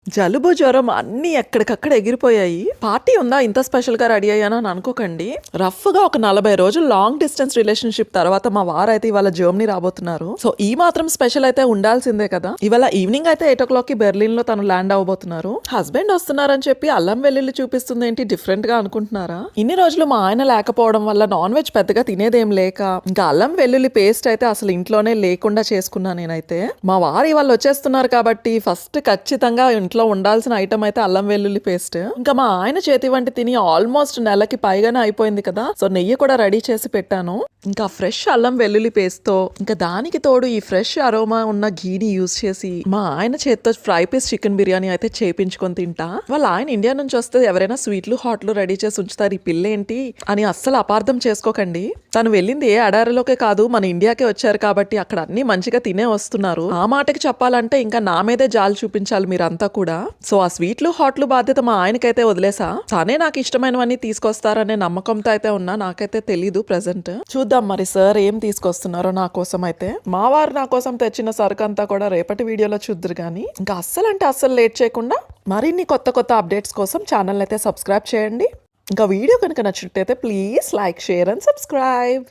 జలుబు జ్వరం అన్ని ఎక్కడికక్కడ ఎగిరిపోయాయి. పార్టీ ఉందా ఇంత స్పెషల్ గా రెడీ అయ్యానా అని అనుకోకండి. రఫ్ గా ఒక 40 రోజులు లాంగ్ డిస్టెన్స్ రిలేషన్షిప్ తర్వాత మా వారైతే ఇవాళ జర్మనీ రాబోతున్నారు. సో ఈ మాత్రం స్పెషల్ అయితే ఉండాల్సిందే కదా. ఇవాళ ఈవినింగ్ అయితే 8 o'clock కి బెర్లిన్ లో తను ల్యాండ్ అవబోతున్నారు. హస్బెండ్ వస్తున్నారని చెప్పి అల్లం వెల్లుల్లి చూపిస్తుంది ఏంటి డిఫరెంట్ గా అనుకుంటున్నారా? ఇన్ని రోజులు మా ఆయన లేకపోవడం వల్ల నాన్ వెజ్ పెద్దగా తినేదేం లేక ఇంకా అల్లం వెల్లుల్లి పేస్ట్ అయితే అసలు ఇంట్లోనే లేకుండా చేసుకున్నా నేనైతే. మా వారు ఇవాళ వచ్చేస్తున్నారు కాబట్టి ఫస్ట్ ఖచ్చితంగా ఇంట్లో ఉండాల్సిన ఐటమ్ అయితే అల్లం వెల్లుల్లి పేస్ట్. ఇంకా మా ఆయన చేతి వంటి తిని ఆల్మోస్ట్ నెలకి పైగానే అయిపోయింది కదా. సో నెయ్యి కూడా రెడీ చేసి పెట్టాను. ఇంకా ఫ్రెష్ అల్లం వెల్లుల్లి పేస్ట్ తో ఇంకా దానికి తోడు ఈ ఫ్రెష్ అరోమా ఉన్న ఘీని యూజ్ చేసి మా ఆయన చేతితో ఫ్రై పీస్ చికెన్ బిర్యానీ అయితే చేపించుకొని తింటా. వాళ్ళ ఆయన ఇండియా నుంచి వస్తే ఎవరైనా స్వీట్లు హాట్లు రెడీ చేసి ఉంచుతారు, ఈ పిల్ల ఏంటి అని అస్సలు అపార్థం చేసుకోకండి. తను వెళ్ళింది ఏ అడారిలోకే కాదు, మన ఇండియాకే వచ్చారు కాబట్టి అక్కడ అన్ని మంచిగా తినే వస్తున్నారు. ఆ మాటకి చెప్పాలంటే ఇంకా నా మీదే జాలి చూపించాలి మీరంతా కూడా. సో ఆ స్వీట్లు హాట్లు బాధ్యత మా ఆయనకైతే వదిలేసా. తనే నాకు ఇష్టమైనవన్నీ తీసుకొస్తారనే నమ్మకంతో అయితే ఉన్నా. నాకైతే తెలీదు ప్రెసెంట్. చూద్దాం మరి సార్ ఏం తీసుకొస్తున్నారో నా కోసం అయితే. మా వారు నా కోసం తెచ్చిన సరుకు అంతా కూడా రేపటి వీడియోలో చూద్దరు కానీ ఇంకా అస్సలు అంటే అస్సలు లేట్ చేయకుండా మరిన్ని కొత్త కొత్త అప్డేట్స్ కోసం ఛానల్ అయితే సబ్స్క్రైబ్ చేయండి. ఇంకా వీడియో కనుక నచ్చినట్టయితే please like, share and subscribe.